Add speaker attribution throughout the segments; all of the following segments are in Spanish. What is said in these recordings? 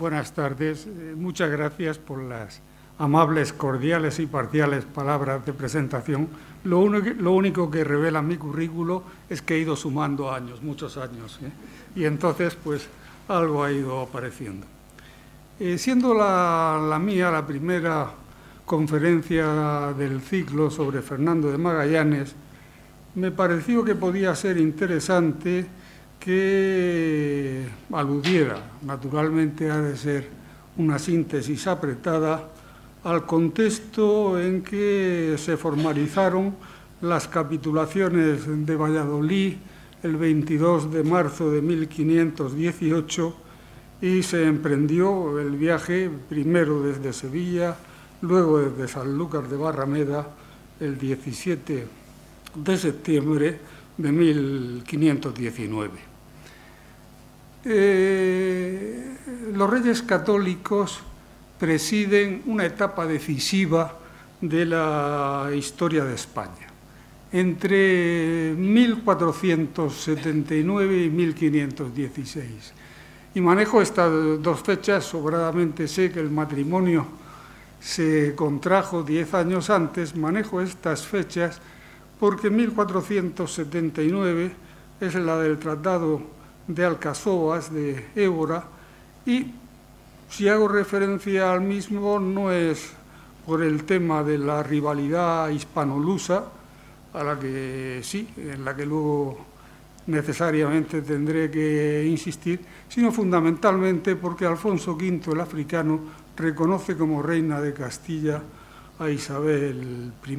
Speaker 1: Buenas tardes. Muchas gracias por las amables, cordiales y parciales palabras de presentación. Lo único que revela mi currículo es que he ido sumando años, muchos años, y entonces pues algo ha ido apareciendo. Siendo la mía la primera conferencia del ciclo sobre Fernando de Magallanes, me pareció que podía ser interesante que aludiera, naturalmente ha de ser una síntesis apretada, al contexto en que se formalizaron las capitulaciones de Valladolid el 22 de marzo de 1518 y se emprendió el viaje primero desde Sevilla, luego desde Sanlúcar de Barrameda el 17 de septiembre de 1519. Los Reyes Católicos presiden una etapa decisiva de la historia de España. Entre 1479 y 1516. Y manejo estas dos fechas, sobradamente sé que el matrimonio se contrajo 10 años antes, manejo estas fechas porque 1479 es la del Tratado de Alcazoas, de Évora, y si hago referencia al mismo no es por el tema de la rivalidad hispano-lusa, a la que sí, en la que luego necesariamente tendré que insistir, sino fundamentalmente porque Alfonso V, el africano, reconoce como reina de Castilla a Isabel I.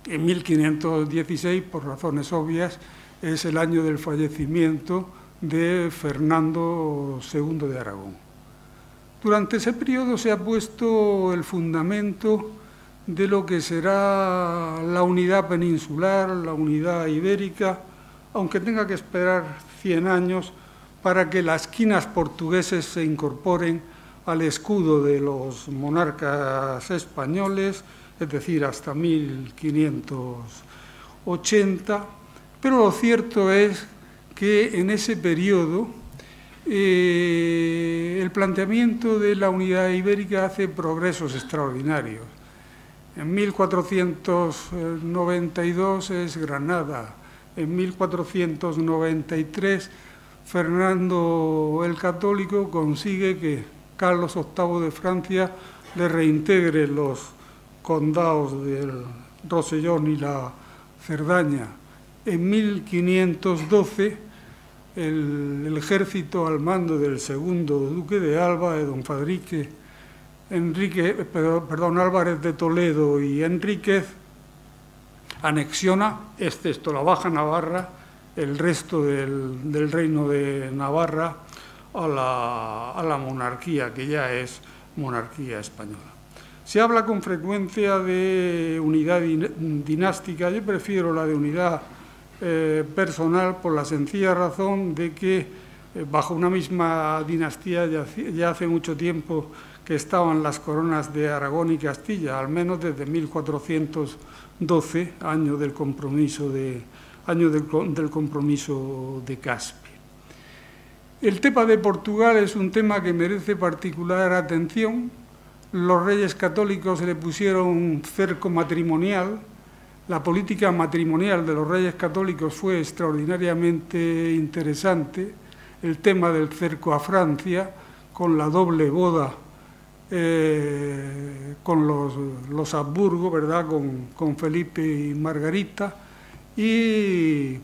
Speaker 1: En 1516, por razones obvias, es el año del fallecimiento de Fernando II de Aragón. Durante ese periodo se ha puesto el fundamento de lo que será la unidad peninsular, la unidad ibérica, aunque tenga que esperar 100 años para que las quinas portugueses se incorporen al escudo de los monarcas españoles, es decir, hasta 1580, pero lo cierto es que en ese periodo el planteamiento de la unidad ibérica hace progresos extraordinarios. En 1492 es Granada, en 1493 Fernando el Católico consigue que Carlos VIII de Francia le reintegre los condados del Rosellón y la Cerdaña. En 1512, el ejército al mando del segundo duque de Alba, de don Álvarez de Toledo y Enríquez, anexiona, excepto la Baja Navarra, el resto del reino de Navarra a la monarquía, que ya es monarquía española. Se habla con frecuencia de unidad dinástica, yo prefiero la de unidad personal por la sencilla razón de que bajo una misma dinastía ya hace mucho tiempo que estaban las coronas de Aragón y Castilla, al menos desde 1412, año del compromiso de Caspe. El tema de Portugal es un tema que merece particular atención. Los Reyes Católicos le pusieron un cerco matrimonial. La política matrimonial de los Reyes Católicos fue extraordinariamente interesante. El tema del cerco a Francia, con la doble boda con los Habsburgo, ¿verdad?, con Felipe y Margarita, y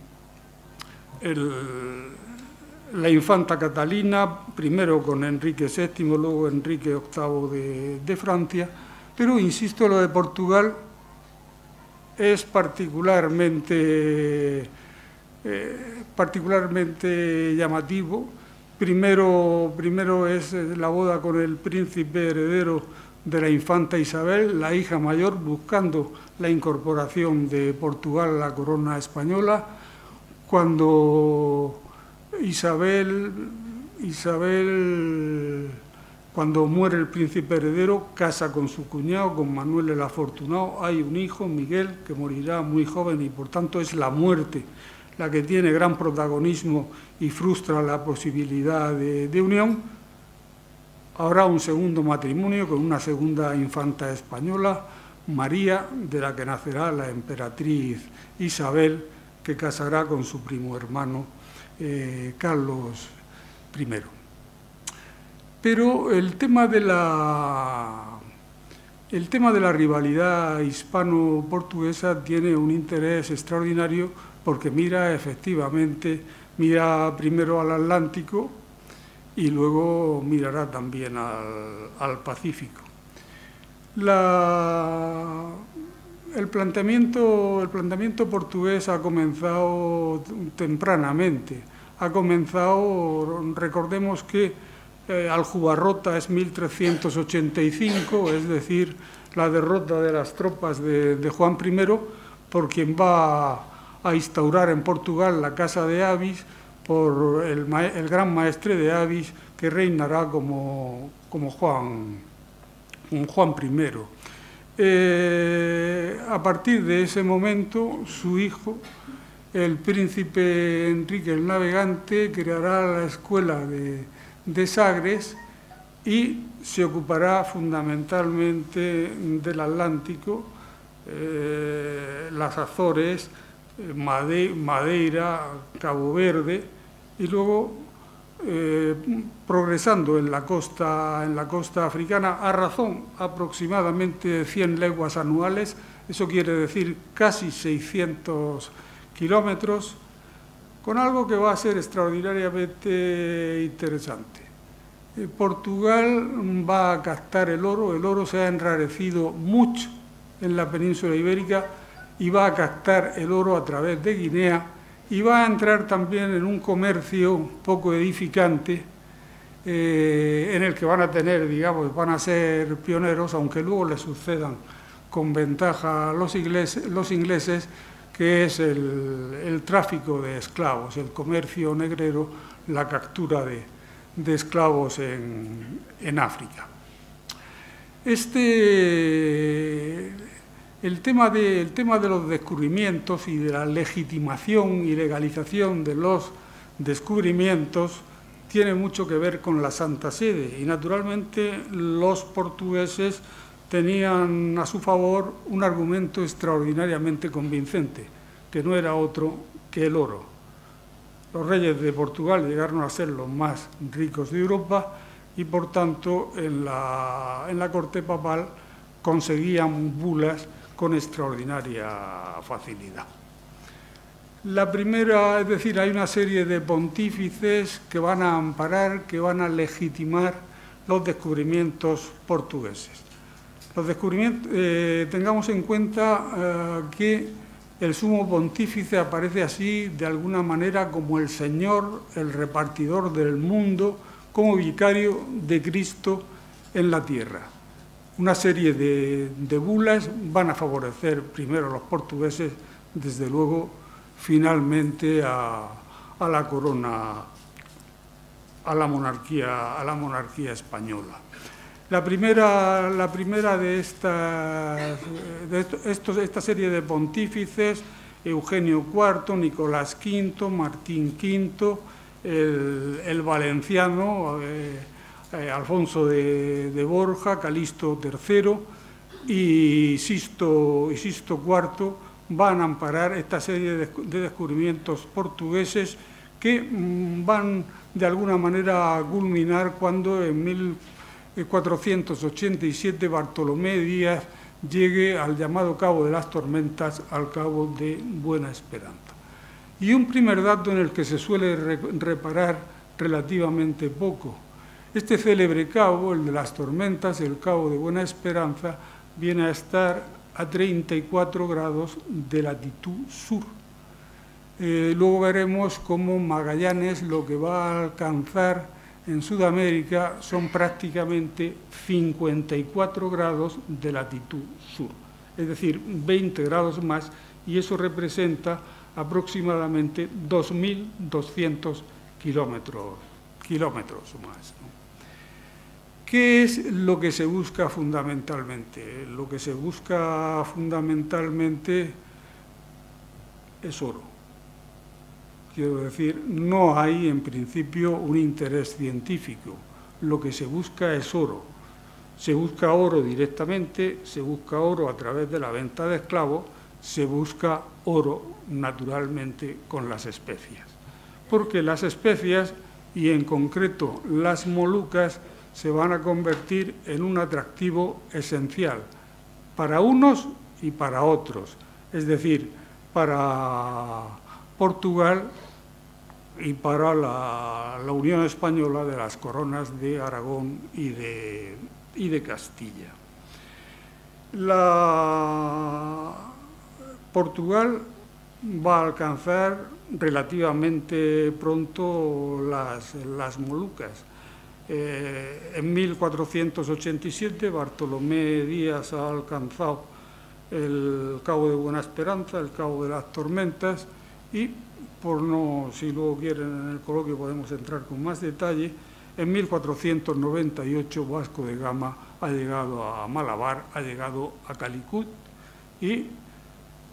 Speaker 1: la infanta Catalina, primero con Enrique VII, luego Enrique VIII de Francia, pero, insisto, lo de Portugal es particularmente llamativo. Primero es la boda con el príncipe heredero de la infanta Isabel, la hija mayor, buscando la incorporación de Portugal a la corona española, cuando cuando muere el príncipe heredero, casa con su cuñado, con Manuel el Afortunado, hay un hijo, Miguel, que morirá muy joven y por tanto es la muerte la que tiene gran protagonismo y frustra la posibilidad de unión. Habrá un segundo matrimonio con una segunda infanta española, María, de la que nacerá la emperatriz Isabel, que casará con su primo hermano Carlos I. Pero el tema de la rivalidad hispano-portuguesa tiene un interés extraordinario porque mira primero al Atlántico y luego mirará también al Pacífico. El planteamiento portugués ha comenzado tempranamente. Recordemos que Aljubarrota es 1385, es decir, la derrota de las tropas de Juan I, por quien va a instaurar en Portugal la Casa de Avis, por el gran maestre de Avis, que reinará como Juan I. A partir de ese momento, su hijo, el príncipe Enrique el Navegante, creará la escuela de Sagres y se ocupará fundamentalmente del Atlántico, las Azores, Madeira, Cabo Verde, y luego progresando en la costa africana a razón aproximadamente de 100 leguas anuales, eso quiere decir casi 600 kilómetros, con algo que va a ser extraordinariamente interesante. Portugal va a captar el oro se ha enrarecido mucho en la península ibérica y va a captar el oro a través de Guinea y va a entrar también en un comercio poco edificante en el que van a ser pioneros, aunque luego les sucedan con ventaja los ingleses, que es el tráfico de esclavos, el comercio negrero, la captura de esclavos en África. El tema de los descubrimientos y de la legitimación y legalización de los descubrimientos tiene mucho que ver con la Santa Sede y, naturalmente, los portugueses tenían a su favor un argumento extraordinariamente convincente, que no era otro que el oro. Los reyes de Portugal llegaron a ser los más ricos de Europa y, por tanto, en la corte papal conseguían bulas con extraordinaria facilidad. La primera, es decir, hay una serie de pontífices que van a amparar, que van a legitimar los descubrimientos portugueses. Tengamos en cuenta que el sumo pontífice aparece así, de alguna manera, como el Señor, el repartidor del mundo, como vicario de Cristo en la tierra. Una serie de bulas van a favorecer primero a los portugueses, desde luego, finalmente a la corona, a la monarquía española. La primera de esta serie de pontífices, Eugenio IV, Nicolás V, Martín V, el valenciano, Alfonso de Borja, Calixto III y Sixto IV, van a amparar esta serie de descubrimientos portugueses que van de alguna manera a culminar cuando en 1487 Bartolomé Díaz llegue al llamado Cabo de las Tormentas, al Cabo de Buena Esperanza. Y un primer dato en el que se suele reparar relativamente poco. Este célebre cabo, el de las Tormentas, el Cabo de Buena Esperanza, viene a estar a 34 grados de latitud sur. Luego veremos cómo Magallanes lo que va a alcanzar en Sudamérica son prácticamente 54 grados de latitud sur, es decir, 20 grados más, y eso representa aproximadamente 2.200 kilómetros más, ¿no? ¿Qué es lo que se busca fundamentalmente? Lo que se busca fundamentalmente es oro. Quiero decir, no hay en principio un interés científico. lo que se busca es oro. Se busca oro directamente, se busca oro a través de la venta de esclavos, se busca oro naturalmente con las especias. Porque las especias, y en concreto las Molucas, se van a convertir en un atractivo esencial para unos y para otros. Es decir, para Portugal y para la Unión Española de las coronas de Aragón y de Castilla. Portugal va a alcanzar relativamente pronto las Molucas. En 1487 Bartolomé Díaz ha alcanzado el Cabo de Buena Esperanza, el Cabo de las Tormentas, y si luego quieren en el coloquio podemos entrar con más detalle, en 1498 Vasco de Gama ha llegado a Malabar, ha llegado a Calicut, y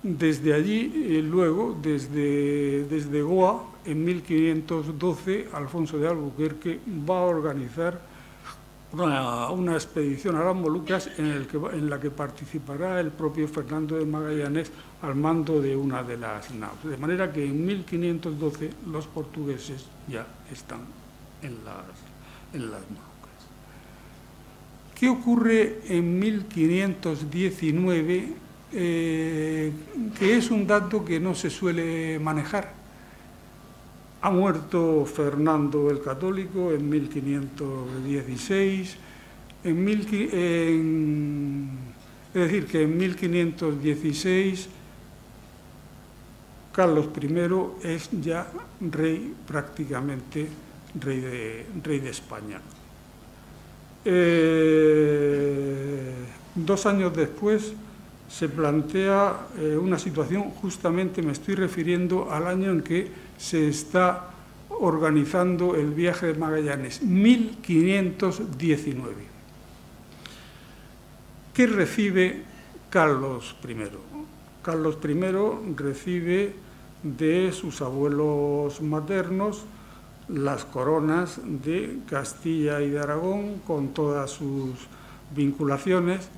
Speaker 1: desde allí, luego, desde Goa, en 1512, Alfonso de Albuquerque va a organizar una expedición a las Molucas en la que participará el propio Fernando de Magallanes al mando de una de las naves. De manera que en 1512 los portugueses ya están en las Molucas. ¿Qué ocurre en 1519? Que es un dato que no se suele manejar. Ha muerto Fernando el Católico en 1516, es decir, que en 1516 Carlos I es ya rey, prácticamente rey de España. 2 años después se plantea una situación, justamente me estoy refiriendo al año en que se está organizando el viaje de Magallanes, 1519. ¿Qué recibe Carlos I? Carlos I recibe de sus abuelos maternos las coronas de Castilla y de Aragón, con todas sus vinculaciones,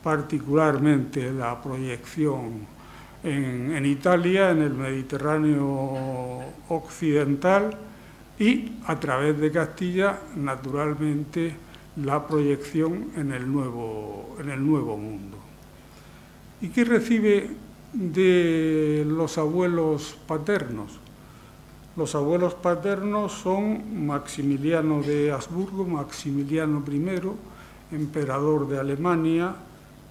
Speaker 1: particularmente la proyección en Italia, en el Mediterráneo occidental, y a través de Castilla, naturalmente, la proyección en el Nuevo Mundo. ¿Y qué recibe de los abuelos paternos? Los abuelos paternos son Maximiliano de Habsburgo, Maximiliano I, emperador de Alemania,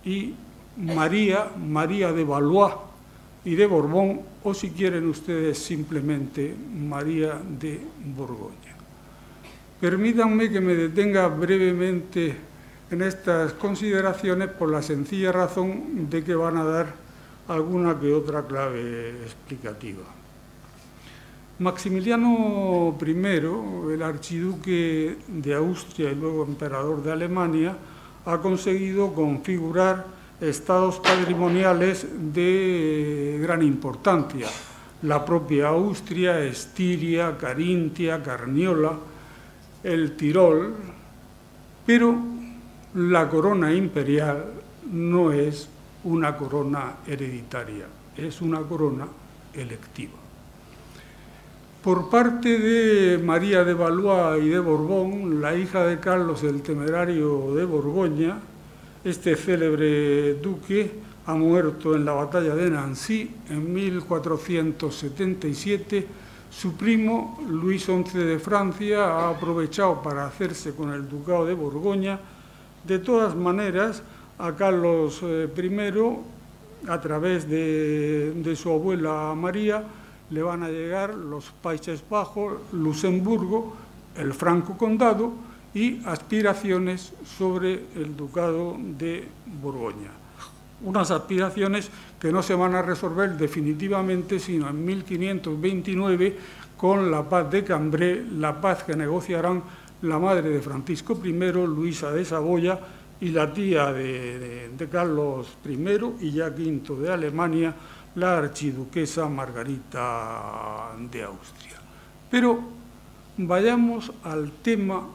Speaker 1: y María de Valois y de Borbón, o si quieren ustedes simplemente María de Borgoña. Permítanme que me detenga brevemente en estas consideraciones por la sencilla razón de que van a dar alguna que otra clave explicativa. Maximiliano I, el archiduque de Austria y luego emperador de Alemania, ha conseguido configurar estados patrimoniales de gran importancia. La propia Austria, Estiria, Carintia, Carniola, el Tirol, pero la corona imperial no es una corona hereditaria, es una corona electiva. Por parte de María de Valois y de Borbón, la hija de Carlos el Temerario de Borgoña, este célebre duque ha muerto en la batalla de Nancy en 1477. Su primo, Luis XI de Francia, ha aprovechado para hacerse con el ducado de Borgoña. De todas maneras, a Carlos I, a través de su abuela María, le van a llegar los Países Bajos, Luxemburgo, el Franco Condado y aspiraciones sobre el ducado de Borgoña. Unas aspiraciones que no se van a resolver definitivamente sino en 1529 con la paz de Cambrai, la paz que negociarán la madre de Francisco I, Luisa de Saboya, y la tía de Carlos I y ya V de Alemania, la archiduquesa Margarita de Austria. Pero vayamos al tema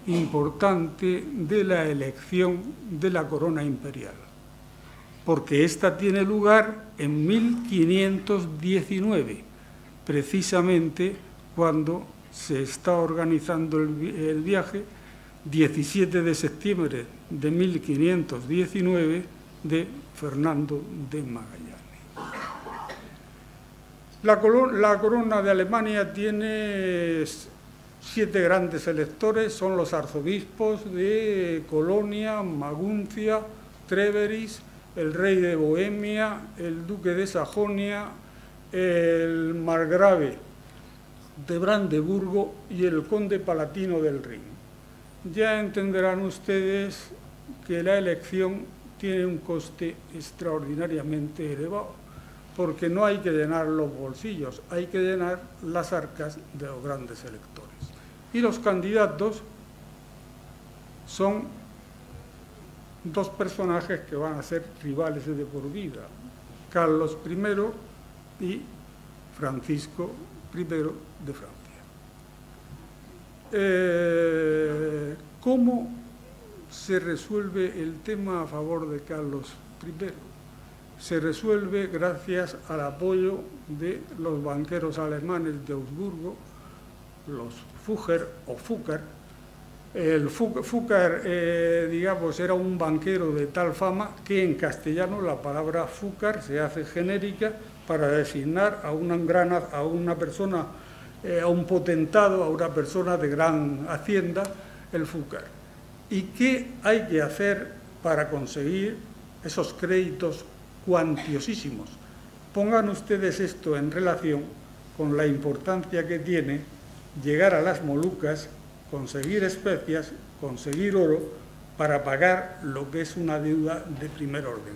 Speaker 1: importante de la elección de la corona imperial, porque esta tiene lugar en 1519, precisamente cuando se está organizando el viaje, 17 de septiembre de 1519, de Fernando de Magallanes. La corona de Alemania tiene 7 grandes electores, son los arzobispos de Colonia, Maguncia, Treveris, el rey de Bohemia, el duque de Sajonia, el margrave de Brandeburgo y el conde palatino del Rin. Ya entenderán ustedes que la elección tiene un coste extraordinariamente elevado, porque no hay que llenar los bolsillos, hay que llenar las arcas de los grandes electores. Y los candidatos son 2 personajes que van a ser rivales de por vida, Carlos I y Francisco I de Francia. ¿Cómo se resuelve el tema a favor de Carlos I? Se resuelve gracias al apoyo de los banqueros alemanes de Augsburgo, los Fugger o Fucker. El Fucker, digamos, era un banquero de tal fama que en castellano la palabra Fucker se hace genérica para designar a una persona, a un potentado, a una persona de gran hacienda, el Fucker. ¿Y qué hay que hacer para conseguir esos créditos cuantiosísimos? Pongan ustedes esto en relación con la importancia que tiene llegar a las Molucas, conseguir especias, conseguir oro para pagar lo que es una deuda de primer orden.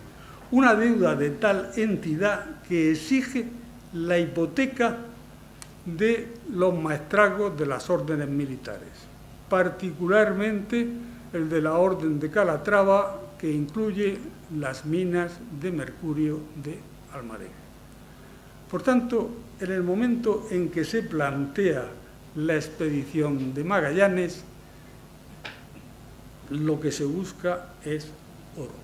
Speaker 1: Una deuda de tal entidad que exige la hipoteca de los maestrazgos de las órdenes militares, particularmente el de la Orden de Calatrava, que incluye las minas de mercurio de Almadén. Por tanto, en el momento en que se plantea la expedición de Magallanes, lo que se busca es oro.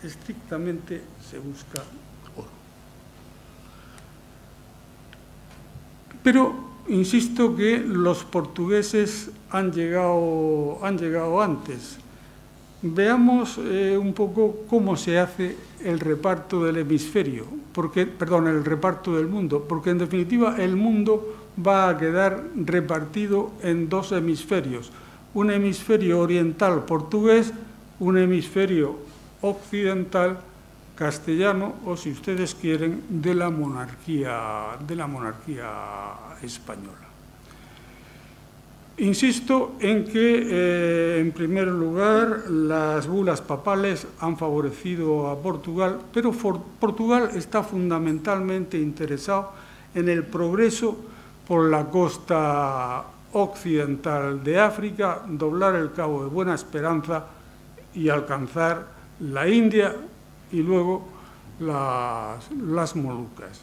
Speaker 1: Estrictamente se busca oro. Pero insisto que los portugueses han llegado antes. Veamos un poco cómo se hace el reparto del hemisferio, el reparto del mundo, porque en definitiva el mundo va a quedar repartido en 2 hemisferios, un hemisferio oriental portugués, un hemisferio occidental castellano, o si ustedes quieren, de la monarquía española. Insisto en que, en primer lugar, las bulas papales han favorecido a Portugal, pero Portugal está fundamentalmente interesado en el progreso por la costa occidental de África, doblar el Cabo de Buena Esperanza y alcanzar la India y luego las Molucas.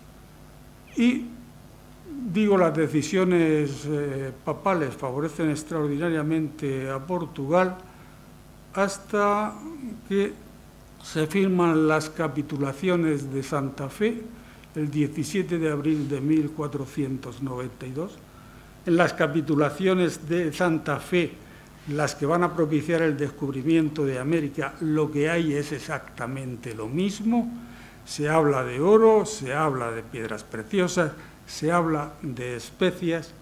Speaker 1: Y digo, las decisiones papales favorecen extraordinariamente a Portugal hasta que se firman las capitulaciones de Santa Fe el 17 de abril de 1492. En las capitulaciones de Santa Fe, las que van a propiciar el descubrimiento de América, lo que hay es exactamente lo mismo. Se habla de oro, se habla de piedras preciosas, se habla de especias,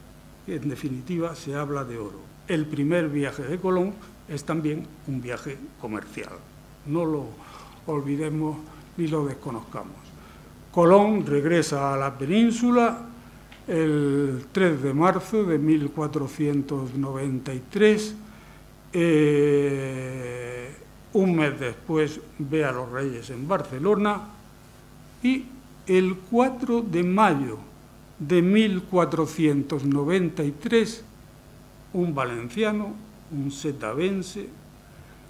Speaker 1: en definitiva se habla de oro. El primer viaje de Colón es también un viaje comercial, no lo olvidemos ni lo desconozcamos. Colón regresa a la península el 3 de marzo de 1493, un mes después ve a los reyes en Barcelona y el 4 de mayo de 1493, un valenciano, un setabense,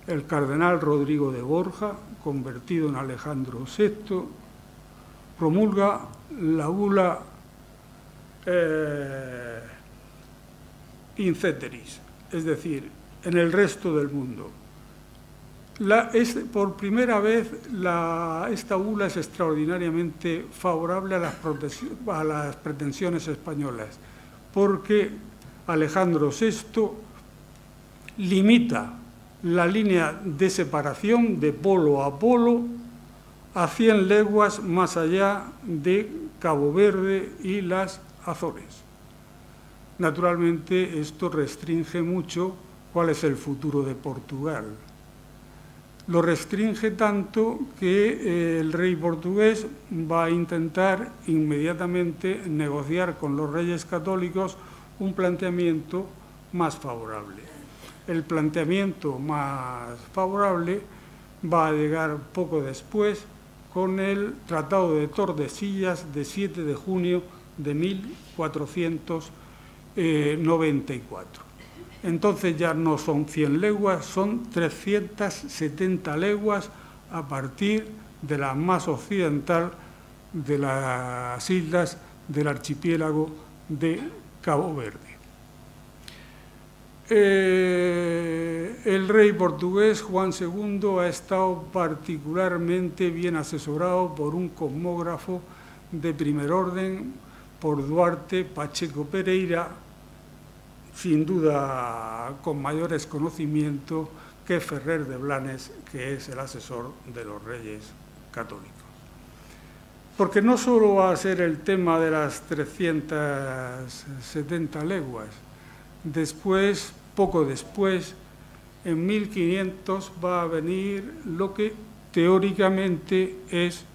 Speaker 1: el cardenal Rodrigo de Borja, convertido en Alejandro VI, promulga la bula In Ceteris, es decir, en el resto del mundo. Por primera vez, esta bula es extraordinariamente favorable a las pretensiones españolas, porque Alejandro VI limita la línea de separación de polo a polo a 100 leguas más allá de Cabo Verde y las Azores. Naturalmente, esto restringe mucho cuál es el futuro de Portugal. Lo restringe tanto que el rey portugués va a intentar inmediatamente negociar con los reyes católicos un planteamiento más favorable. El planteamiento más favorable va a llegar poco después con el Tratado de Tordesillas de 7 de junio de 1494. Entonces ya no son 100 leguas, son 370 leguas a partir de la más occidental de las islas del archipiélago de Cabo Verde. El rey portugués Juan II ha estado particularmente bien asesorado por un cosmógrafo de primer orden, por Duarte Pacheco Pereira, sin duda con mayores conocimientos que Ferrer de Blanes, que es el asesor de los reyes católicos. Porque no solo va a ser el tema de las 370 leguas, después, poco después, en 1500 va a venir lo que teóricamente es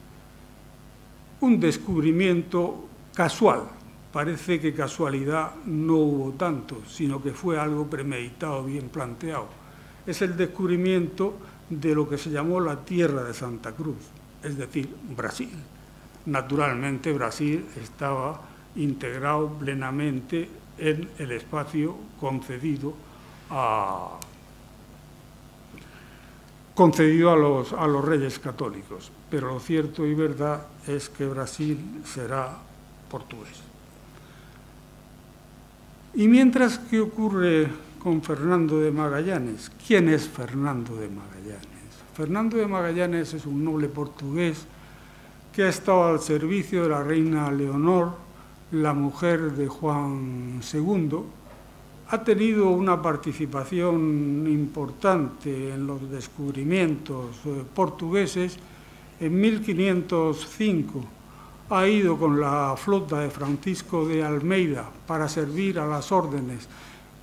Speaker 1: un descubrimiento casual. Parece que casualidad no hubo tanto, sino que fue algo premeditado, bien planteado. Es el descubrimiento de lo que se llamó la Tierra de Santa Cruz, es decir, Brasil. Naturalmente, Brasil estaba integrado plenamente en el espacio concedido a los reyes católicos. Pero lo cierto y verdad es que Brasil será portugués. Y mientras, ¿qué ocurre con Fernando de Magallanes? ¿Quién es Fernando de Magallanes? Fernando de Magallanes es un noble portugués que ha estado al servicio de la reina Leonor, la mujer de Juan II. Ha tenido una participación importante en los descubrimientos portugueses. En 1505 ha ido con la flota de Francisco de Almeida para servir a las órdenes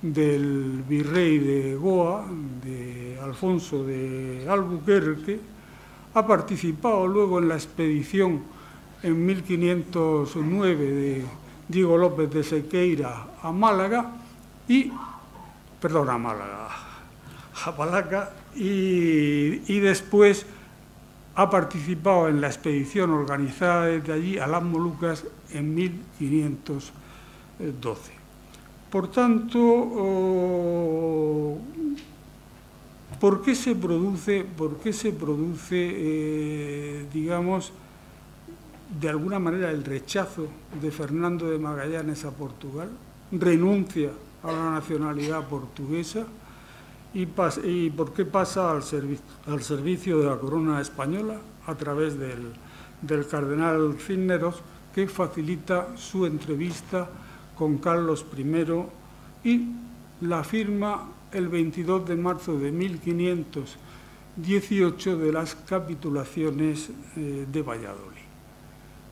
Speaker 1: del virrey de Goa, de Alfonso de Albuquerque. Ha participado luego en la expedición en 1509 de Diego López de Sequeira a Málaga a Malaca, y después ha participado en la expedición organizada desde allí a las Molucas en 1512. Por tanto, ¿por qué se produce, digamos, de alguna manera el rechazo de Fernando de Magallanes a Portugal? Renuncia a la nacionalidad portuguesa y por qué pasa al servicio de la corona española a través del cardenal Cisneros, que facilita su entrevista con Carlos I y la firma el 22 de marzo de 1518 de las capitulaciones de Valladolid,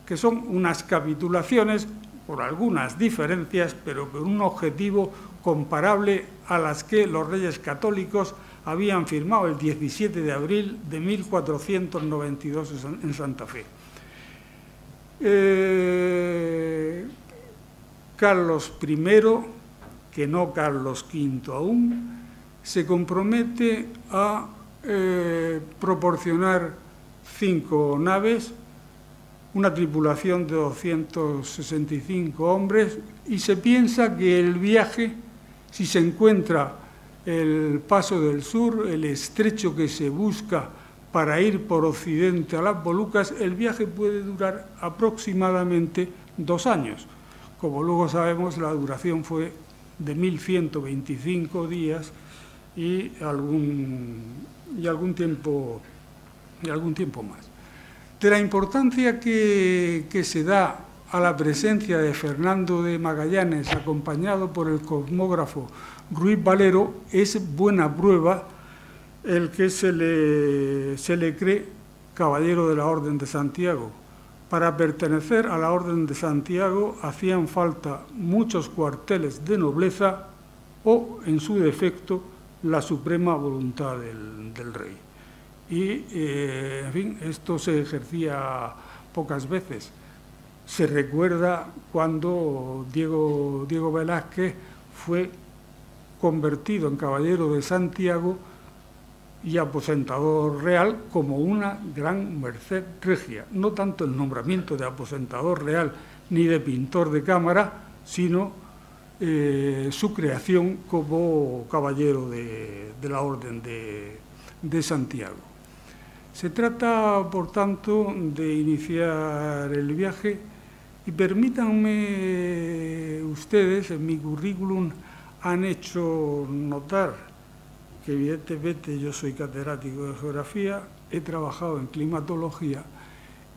Speaker 1: que son unas capitulaciones por algunas diferencias, pero con un objetivo comparable a las que los reyes católicos habían firmado el 17 de abril de 1492 en Santa Fe. Carlos I, que no Carlos V aún, se compromete a proporcionar 5 naves, una tripulación de 265 hombres, y se piensa que el viaje, si se encuentra el Paso del Sur, el estrecho que se busca para ir por occidente a las Molucas, el viaje puede durar aproximadamente 2 años. Como luego sabemos, la duración fue de 1125 días y algún tiempo más. De la importancia que se da a la presencia de Fernando de Magallanes, acompañado por el cosmógrafo Ruiz Valero, es buena prueba el que se le cree caballero de la Orden de Santiago. Para pertenecer a la Orden de Santiago hacían falta muchos cuarteles de nobleza o, en su defecto, la suprema voluntad del rey. Y, en fin, esto se ejercía pocas veces. Se recuerda cuando Diego Velázquez fue convertido en caballero de Santiago y aposentador real como una gran merced regia. No tanto el nombramiento de aposentador real ni de pintor de cámara, sino su creación como caballero de la Orden de Santiago. Se trata, por tanto, de iniciar el viaje y permítanme ustedes, en mi currículum han hecho notar que evidentemente yo soy catedrático de geografía, he trabajado en climatología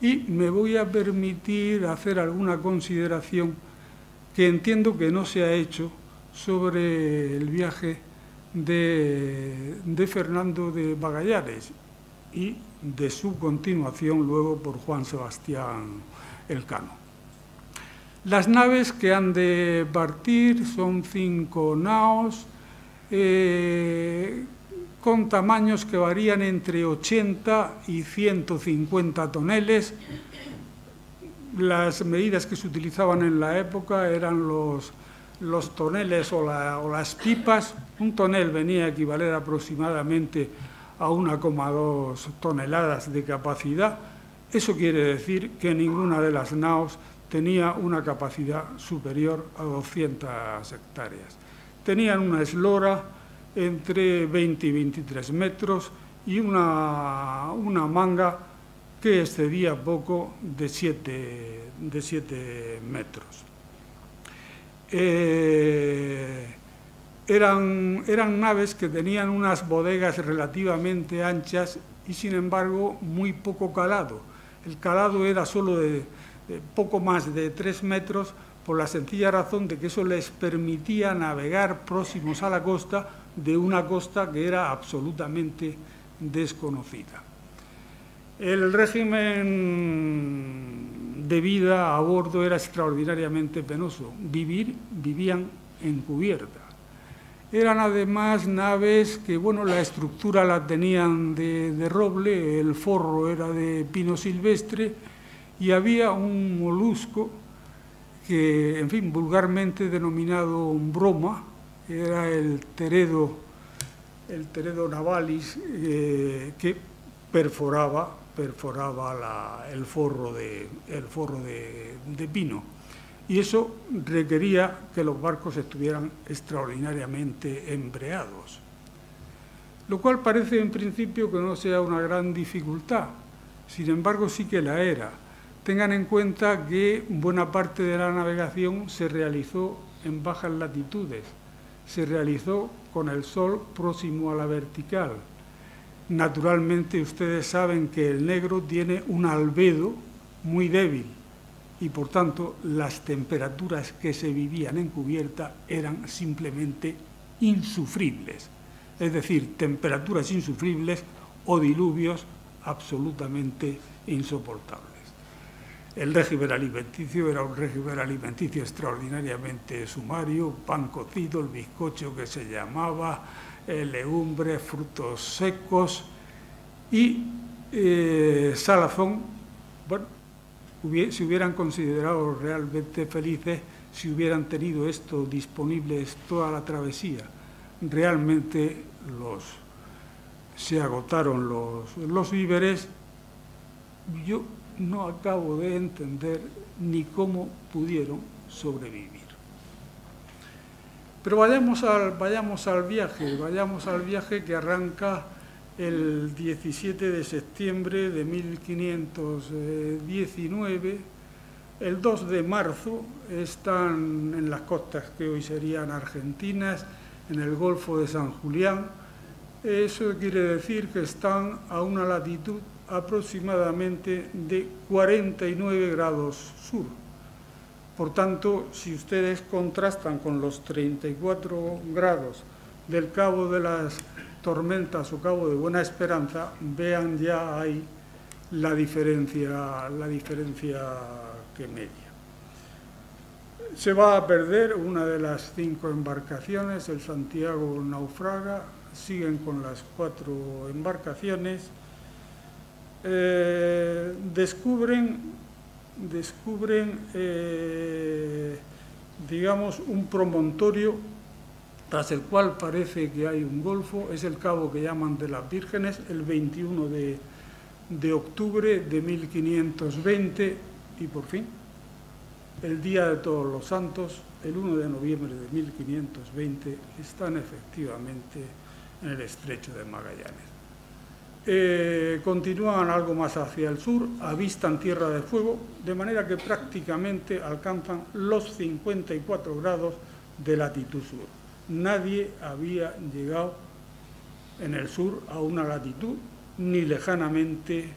Speaker 1: y me voy a permitir hacer alguna consideración que entiendo que no se ha hecho sobre el viaje de Fernando de Magallanes y de su continuación luego por Juan Sebastián Elcano. Las naves que han de partir son 5 naos con tamaños que varían entre 80 y 150 toneles. Las medidas que se utilizaban en la época eran los toneles o las pipas. Un tonel venía a equivaler aproximadamente a 1,2 toneladas de capacidad. Eso quiere decir que ninguna de las naos tenía una capacidad superior a 200 hectáreas. Tenían una eslora entre 20 y 23 metros y una manga que excedía poco de 7 metros. Eran naves que tenían unas bodegas relativamente anchas y, sin embargo, muy poco calado. El calado era solo de poco más de 3 metros, por la sencilla razón de que eso les permitía navegar próximos a la costa, de una costa que era absolutamente desconocida. El régimen de vida a bordo era extraordinariamente penoso. Vivían en cubierta. Eran además naves que, bueno, la estructura la tenían de roble, el forro era de pino silvestre y había un molusco que, en fin, vulgarmente denominado un broma, era el teredo navalis, que perforaba el forro de pino. Y eso requería que los barcos estuvieran extraordinariamente embreados, lo cual parece en principio que no sea una gran dificultad, sin embargo sí que la era. Tengan en cuenta que buena parte de la navegación se realizó en bajas latitudes, se realizó con el sol próximo a la vertical. Naturalmente ustedes saben que el negro tiene un albedo muy débil y por tanto las temperaturas que se vivían en cubierta eran simplemente insufribles, es decir, temperaturas insufribles o diluvios absolutamente insoportables. El régimen alimenticio era un régimen alimenticio extraordinariamente sumario, pan cocido, el bizcocho que se llamaba, legumbres, frutos secos y salazón. Bueno, se hubieran considerado realmente felices si hubieran tenido esto disponibles toda la travesía. Realmente se agotaron los víveres. Yo no acabo de entender ni cómo pudieron sobrevivir. Pero vayamos al viaje que arranca el 17 de septiembre de 1519 El 2 de marzo están en las costas que hoy serían argentinas, en el Golfo de San Julián. Eso quiere decir que están a una latitud aproximadamente de 49 grados sur. Por tanto, si ustedes contrastan con los 34 grados del Cabo de las Tormentas o Cabo de Buena Esperanza, vean ya ahí la diferencia que media. Se va a perder una de las 5 embarcaciones, el Santiago naufraga, siguen con las 4 embarcaciones, descubren digamos, un promontorio tras el cual parece que hay un golfo. Es el cabo que llaman de las Vírgenes, el 21 de octubre de 1520, y por fin, el día de Todos los Santos, el 1 de noviembre de 1520, están efectivamente en el estrecho de Magallanes. Continúan algo más hacia el sur, avistan Tierra de Fuego, de manera que prácticamente alcanzan los 54 grados de latitud sur. Nadie había llegado en el sur a una latitud ni lejanamente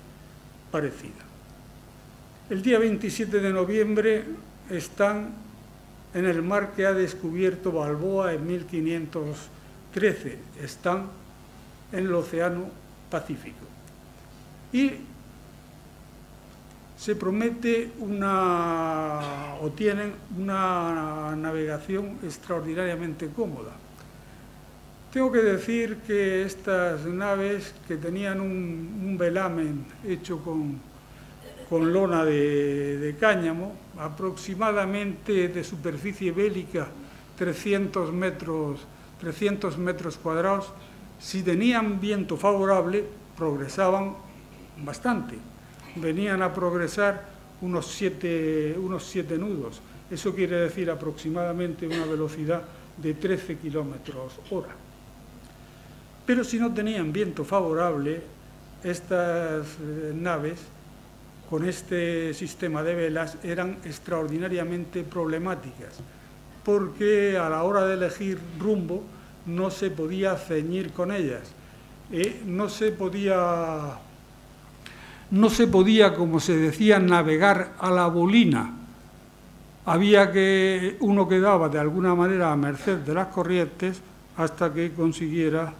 Speaker 1: parecida. El día 27 de noviembre están en el mar que ha descubierto Balboa en 1513, están en el Océano Pacífico. Y se promete tienen una navegación extraordinariamente cómoda. Tengo que decir que estas naves, que tenían un velamen hecho con lona de cáñamo, aproximadamente de superficie bélica 300 metros cuadrados, si tenían viento favorable, progresaban bastante. Venían a progresar unos 7 nudos. Eso quiere decir aproximadamente una velocidad de 13 kilómetros hora. Pero si no tenían viento favorable, estas naves, con este sistema de velas, eran extraordinariamente problemáticas, porque a la hora de elegir rumbo no se podía ceñir con ellas, no se podía, como se decía, navegar a la bolina. Había que, uno quedaba de alguna manera a merced de las corrientes hasta que consiguiera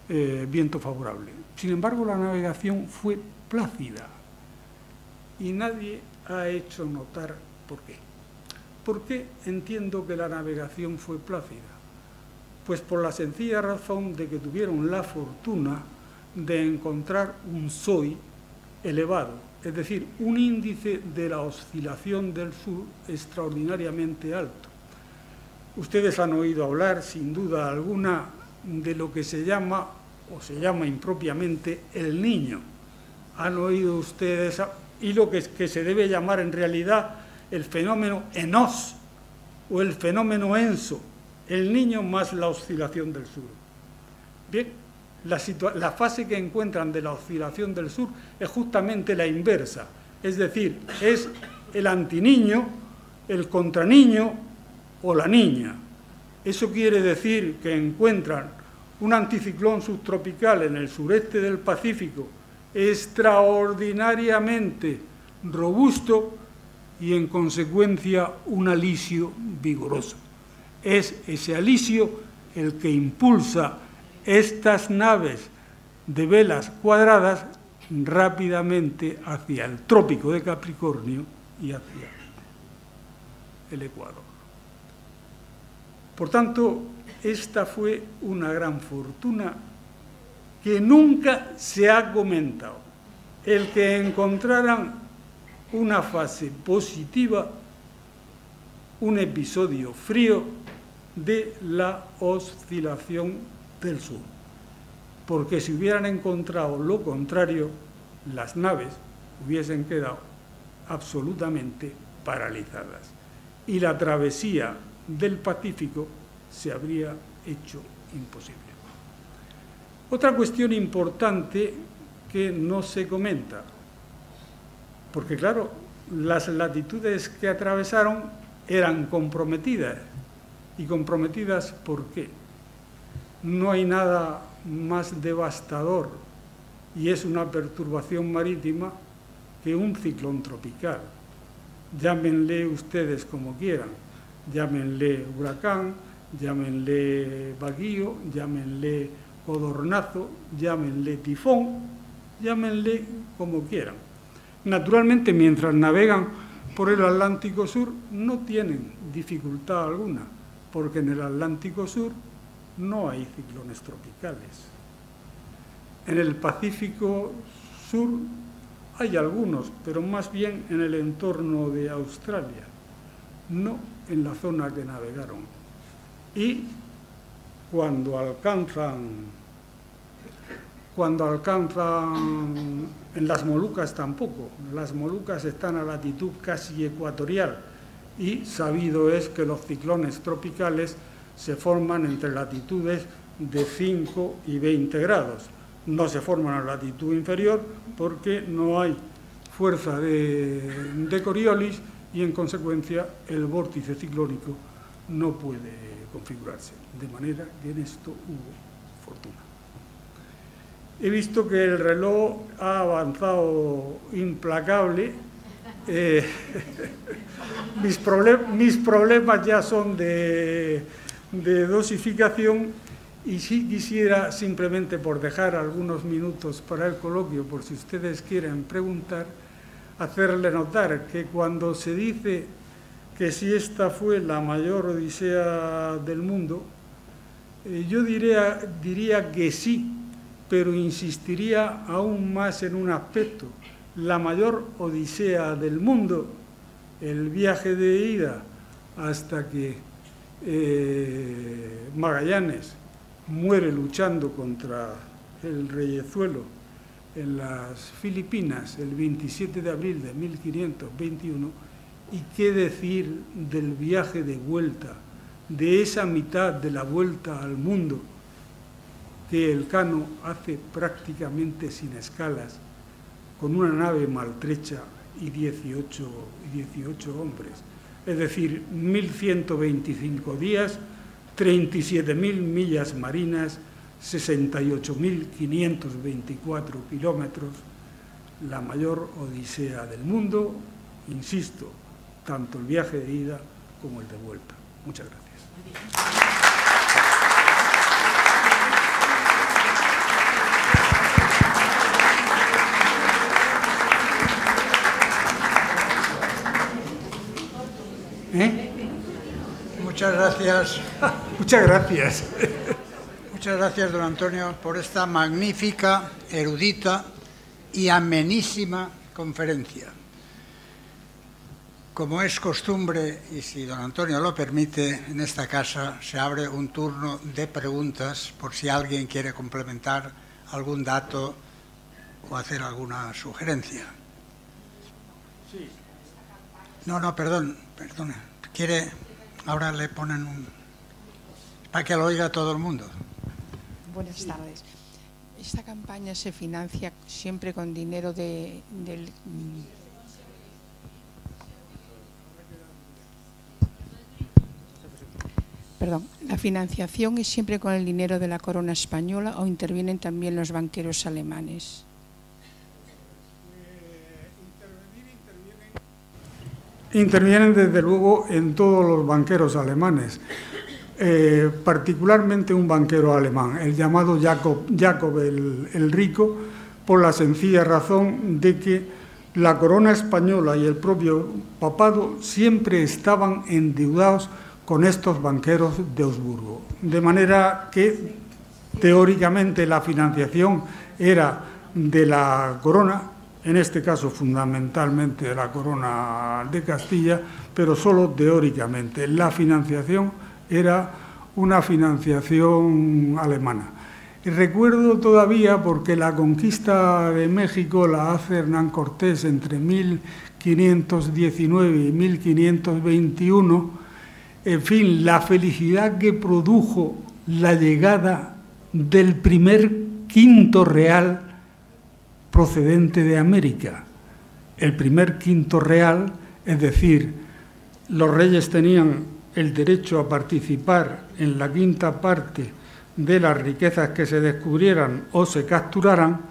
Speaker 1: viento favorable. Sin embargo, la navegación fue plácida y nadie ha hecho notar por qué. ¿Por qué entiendo que la navegación fue plácida? Pues por la sencilla razón de que tuvieron la fortuna de encontrar un SOI elevado, es decir, un índice de la oscilación del sur extraordinariamente alto. Ustedes han oído hablar, sin duda alguna, de lo que se llama, o se llama impropiamente, el Niño. Han oído ustedes, y lo que se debe llamar en realidad el fenómeno ENOS, o el fenómeno ENSO, el Niño más la oscilación del sur. Bien, la fase que encuentran de la oscilación del sur es justamente la inversa, es decir, es el antiniño, el contraniño o la niña. Eso quiere decir que encuentran un anticiclón subtropical en el sureste del Pacífico extraordinariamente robusto y, en consecuencia, un alisio vigoroso. Es ese alisio el que impulsa estas naves de velas cuadradas rápidamente hacia el trópico de Capricornio y hacia el Ecuador. Por tanto, esta fue una gran fortuna que nunca se ha comentado. El que encontraran una fase positiva, un episodio frío de la oscilación del sur. Porque si hubieran encontrado lo contrario, las naves hubiesen quedado absolutamente paralizadas y la travesía del Pacífico se habría hecho imposible. Otra cuestión importante que no se comenta, porque claro, las latitudes que atravesaron eran comprometidas. ¿Y comprometidas por qué? No hay nada más devastador, y es una perturbación marítima, que un ciclón tropical. Llámenle ustedes como quieran, llámenle huracán, llámenle vaguío, llámenle codornazo, llámenle tifón, llámenle como quieran. Naturalmente, mientras navegan por el Atlántico Sur, no tienen dificultad alguna, porque en el Atlántico Sur no hay ciclones tropicales. En el Pacífico Sur hay algunos, pero más bien en el entorno de Australia, no en la zona que navegaron. Y cuando alcanzan en las Molucas tampoco. Las Molucas están a latitud casi ecuatorial y sabido es que los ciclones tropicales se forman entre latitudes de 5 y 20 grados. No se forman a latitud inferior porque no hay fuerza de Coriolis y en consecuencia el vórtice ciclónico no puede configurarse. De manera que en esto hubo fortuna. He visto que el reloj ha avanzado implacable. Mis problemas ya son de dosificación, y sí quisiera, simplemente por dejar algunos minutos para el coloquio, por si ustedes quieren preguntar, hacerle notar que cuando se dice que si esta fue la mayor odisea del mundo, yo diría que sí, pero insistiría aún más en un aspecto. La mayor odisea del mundo, el viaje de ida hasta que Magallanes muere luchando contra el reyezuelo en las Filipinas el 27 de abril de 1521, y qué decir del viaje de vuelta, de esa mitad de la vuelta al mundo que Elcano hace prácticamente sin escalas, con una nave maltrecha y 18 hombres. Es decir, 1.125 días, 37.000 millas marinas, 68.524 kilómetros, la mayor odisea del mundo, insisto, tanto el viaje de ida como el de vuelta. Muchas gracias.
Speaker 2: Muchas gracias.
Speaker 1: Muchas gracias.
Speaker 2: Muchas gracias, don Antonio, por esta magnífica, erudita y amenísima conferencia. Como es costumbre, y si don Antonio lo permite, en esta casa se abre un turno de preguntas por si alguien quiere complementar algún dato o hacer alguna sugerencia.
Speaker 1: Sí.
Speaker 2: No, perdone. ¿Quiere? Ahora le ponen para que lo oiga todo el mundo.
Speaker 3: Buenas tardes. Esta campaña se financia siempre con dinero del... Perdón, ¿la financiación es siempre con el dinero de la corona española o intervienen también los banqueros alemanes?
Speaker 1: Intervienen desde luego en todos los banqueros alemanes, particularmente un banquero alemán, el llamado Jacob el Rico, por la sencilla razón de que la corona española y el propio papado siempre estaban endeudados con estos banqueros de Augsburgo. De manera que, teóricamente, la financiación era de la corona, en este caso fundamentalmente de la corona de Castilla, pero solo teóricamente. La financiación era una financiación alemana. Y recuerdo todavía, porque la conquista de México la hace Hernán Cortés entre 1519 y 1521, en fin, la felicidad que produjo la llegada del primer quinto real procedente de América. el primer quinto real, es decir, los reyes tenían el derecho a participar en la quinta parte de las riquezas que se descubrieran o se capturaran.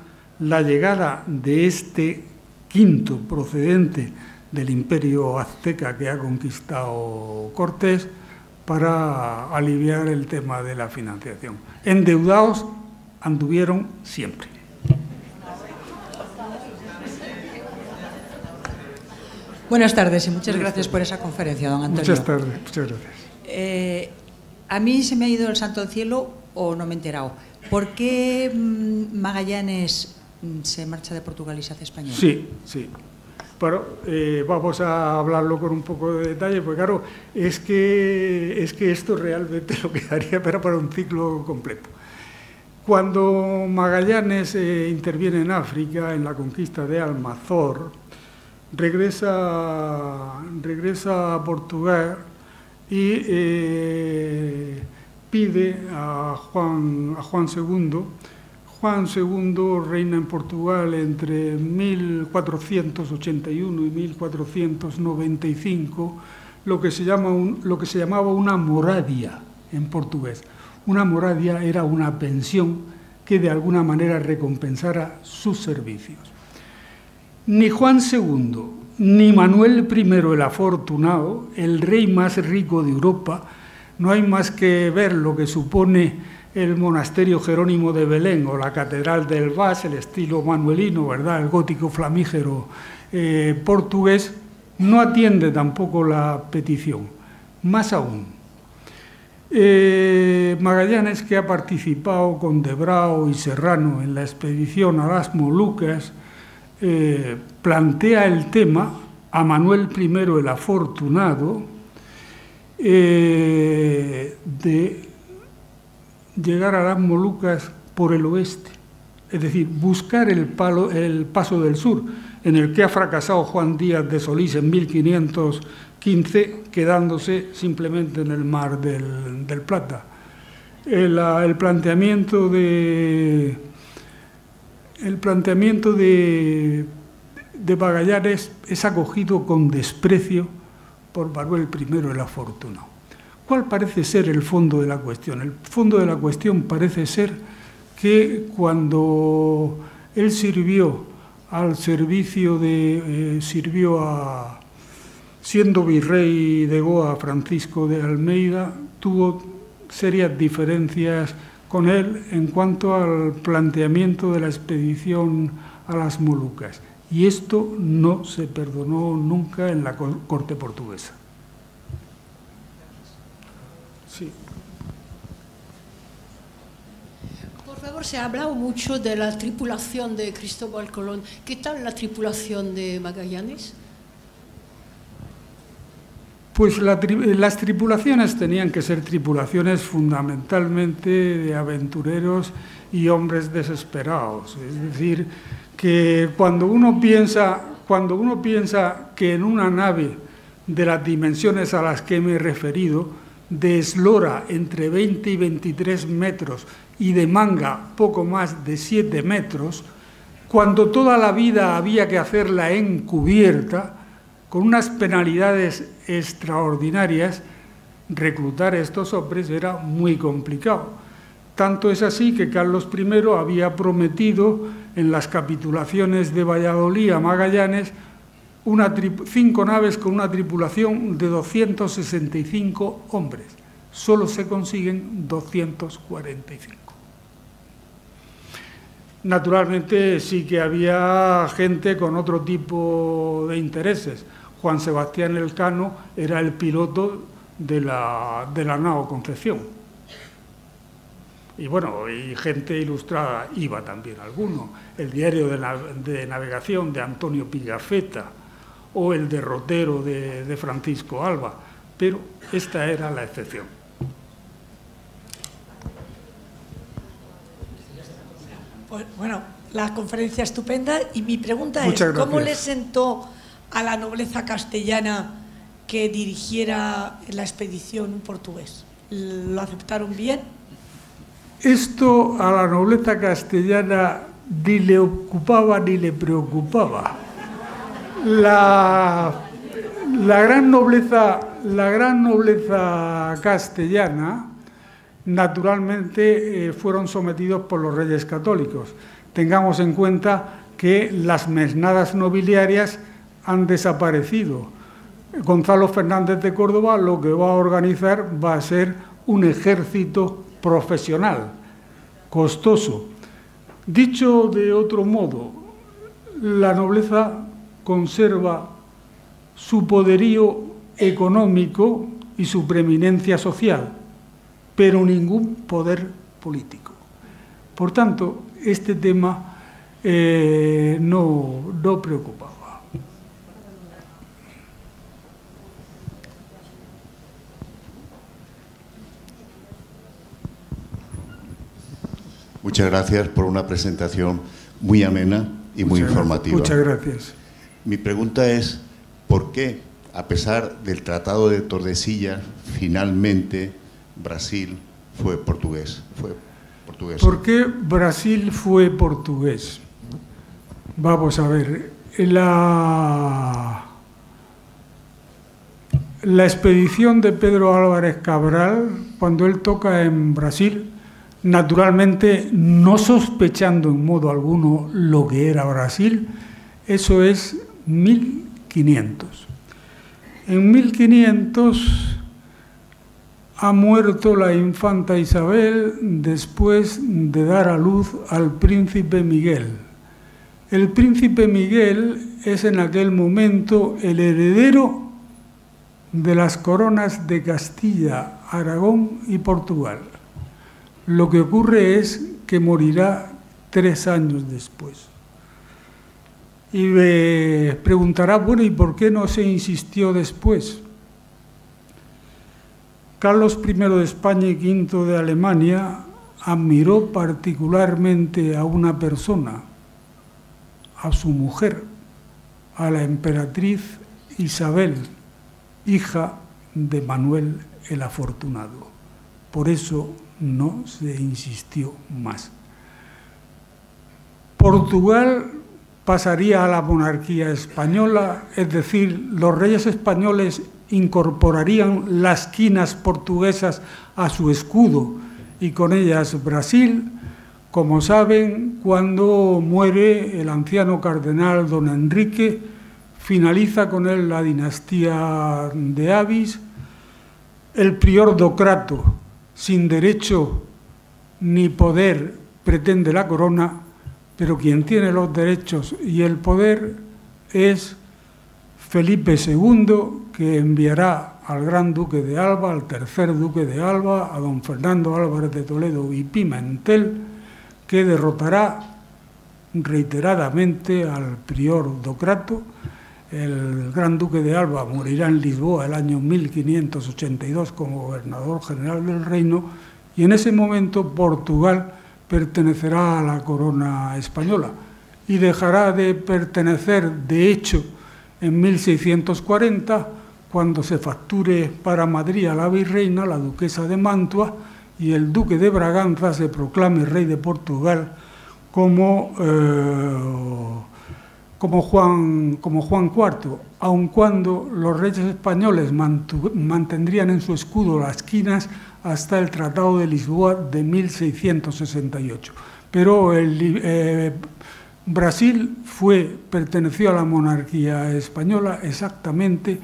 Speaker 1: La llegada de este quinto procedente del imperio azteca que ha conquistado Cortés para aliviar el tema de la financiación. Endeudados anduvieron siempre.
Speaker 4: Buenas tardes y muchas gracias por esa conferencia, don Antonio.
Speaker 1: Muchas tardes, muchas gracias.
Speaker 4: A mí se me ha ido el santo al cielo o no me he enterado. ¿Por qué Magallanes se marcha de Portugal y se hace español?
Speaker 1: Sí, sí. Pero vamos a hablarlo con un poco de detalle, porque claro, es que esto realmente lo quedaría para un ciclo completo. Cuando Magallanes interviene en África, en la conquista de Almanzor, regresa a Portugal y pide a Juan II. Juan II reina en Portugal entre 1481 y 1495, lo que se llamaba una moradia en portugués. Una moradia era una pensión que de alguna manera recompensara sus servicios. Ni Juan II ni Manuel I el Afortunado, el rey más rico de Europa, no hay más que ver lo que supone el monasterio Jerónimo de Belén o la catedral del Vas, el estilo manuelino, ¿verdad?, el gótico flamígero portugués, no atiende tampoco la petición. Más aún, Magallanes, que ha participado con De Brao y Serrano en la expedición a las Molucas, plantea el tema a Manuel I el Afortunado de llegar a las Molucas por el oeste, es decir, buscar el paso del sur, en el que ha fracasado Juan Díaz de Solís en 1515, quedándose simplemente en el mar del Plata. El planteamiento de Magallanes es acogido con desprecio por Manuel I el Afortunado. ¿Cuál parece ser el fondo de la cuestión? El fondo de la cuestión parece ser que cuando él sirvió siendo virrey de Goa, Francisco de Almeida, tuvo serias diferencias con él en cuanto al planteamiento de la expedición a las Molucas. Y esto no se perdonó nunca en la corte portuguesa. Sí.
Speaker 5: Por favor, se ha hablado mucho de la tripulación de Cristóbal Colón. ¿Qué tal la tripulación de Magallanes?
Speaker 1: Pues las tripulaciones tenían que ser tripulaciones fundamentalmente de aventureros y hombres desesperados. Es decir, que cuando uno piensa que en una nave de las dimensiones a las que me he referido, de eslora entre 20 y 23 metros y de manga poco más de 7 metros, cuando toda la vida había que hacerla en cubierta, con unas penalidades extraordinarias, reclutar a estos hombres era muy complicado. Tanto es así que Carlos I había prometido en las capitulaciones de Valladolid a Magallanes 5 naves con una tripulación de 265 hombres. Solo se consiguen 245. Naturalmente sí que había gente con otro tipo de intereses. Juan Sebastián Elcano era el piloto de la nao Concepción. Y bueno, y gente ilustrada iba también alguno. El diario de navegación de Antonio Pigafetta o el derrotero de Francisco Alba, pero esta era la excepción.
Speaker 6: Pues, bueno, la conferencia estupenda y mi pregunta
Speaker 1: Muchas
Speaker 6: es, ¿cómo
Speaker 1: gracias.
Speaker 6: le sentó a la nobleza castellana que dirigiera la expedición un portugués? ¿Lo aceptaron bien?
Speaker 1: Esto a la nobleza castellana ni le ocupaba ni le preocupaba. La gran nobleza castellana, naturalmente, fueron sometidos por los reyes católicos. Tengamos en cuenta que las mesnadas nobiliarias han desaparecido. Gonzalo Fernández de Córdoba lo que va a organizar va a ser un ejército profesional, costoso. Dicho de otro modo, la nobleza conserva su poderío económico y su preeminencia social, pero ningún poder político. Por tanto, este tema no preocupaba.
Speaker 7: Muchas gracias por una presentación muy amena y muy informativa.
Speaker 1: Muchas gracias.
Speaker 7: Mi pregunta es, ¿por qué, a pesar del Tratado de Tordesillas, finalmente Brasil fue portugués?
Speaker 1: ¿Por qué Brasil fue portugués? Vamos a ver, la expedición de Pedro Álvarez Cabral, cuando él toca en Brasil, naturalmente no sospechando en modo alguno lo que era Brasil, eso es 1500. En 1500 ha muerto la infanta Isabel después de dar a luz al príncipe Miguel. El príncipe Miguel es en aquel momento el heredero de las coronas de Castilla, Aragón y Portugal. Lo que ocurre es que morirá 3 años después. Y me preguntará, bueno, ¿y por qué no se insistió después? Carlos I de España y V de Alemania admiró particularmente a una persona, a su mujer, a la emperatriz Isabel, hija de Manuel el Afortunado. Por eso no se insistió más. Portugal pasaría a la monarquía española, es decir, los reyes españoles incorporarían las quinas portuguesas a su escudo y con ellas Brasil. Como saben, cuando muere el anciano cardenal don Enrique, finaliza con él la dinastía de Avis. El prior Docrato, sin derecho ni poder, pretende la corona, pero quien tiene los derechos y el poder es Felipe II, que enviará al gran duque de Alba, al tercer duque de Alba, a don Fernando Álvarez de Toledo y Pimentel, que derrotará reiteradamente al prior Docrato. El gran duque de Alba morirá en Lisboa el año 1582 como gobernador general del reino, y en ese momento Portugal pertenecerá a la corona española y dejará de pertenecer, de hecho, en 1640, cuando se facture para Madrid a la virreina, la duquesa de Mantua, y el duque de Braganza se proclame rey de Portugal como Juan IV, aun cuando los reyes españoles mantendrían en su escudo las quinas hasta el Tratado de Lisboa de 1668. Pero Brasil perteneció a la monarquía española exactamente,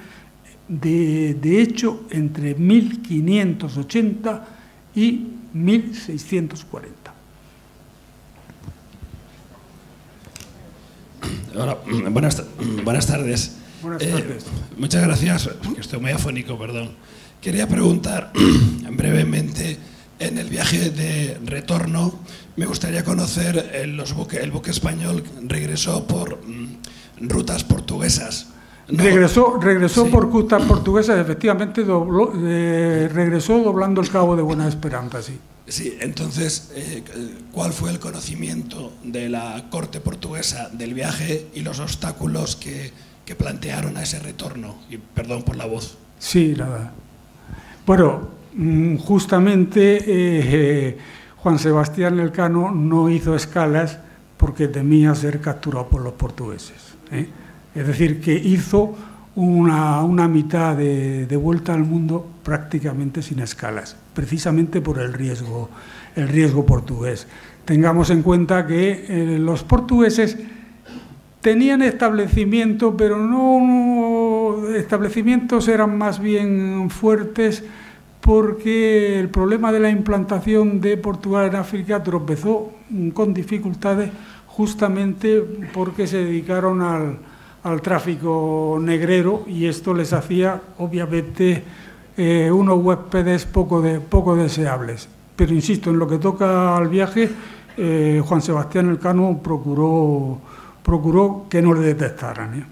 Speaker 1: de hecho, entre 1580 y 1640.
Speaker 8: Hola, buenas tardes.
Speaker 1: Buenas tardes.
Speaker 8: Muchas gracias, porque estoy muy afónico, perdón. Quería preguntar brevemente, en el viaje de retorno, me gustaría conocer el buque español regresó por rutas portuguesas. ¿No?
Speaker 1: Regresó
Speaker 8: Sí.
Speaker 1: por rutas portuguesas, efectivamente regresó doblando el Cabo de Buena Esperanza, sí.
Speaker 8: Sí, entonces, ¿cuál fue el conocimiento de la corte portuguesa del viaje y los obstáculos que plantearon a ese retorno? Y perdón por la voz.
Speaker 1: Sí, nada. Bueno, justamente Juan Sebastián Elcano no hizo escalas porque temía ser capturado por los portugueses. Es decir, que hizo una mitad de vuelta al mundo prácticamente sin escalas, precisamente por el riesgo portugués. Tengamos en cuenta que los portugueses tenían establecimiento, pero establecimientos eran más bien fuertes, porque el problema de la implantación de Portugal en África tropezó con dificultades justamente porque se dedicaron al tráfico negrero, y esto les hacía obviamente unos huéspedes poco deseables. Pero insisto, en lo que toca al viaje, Juan Sebastián Elcano procuró que no le detectaran,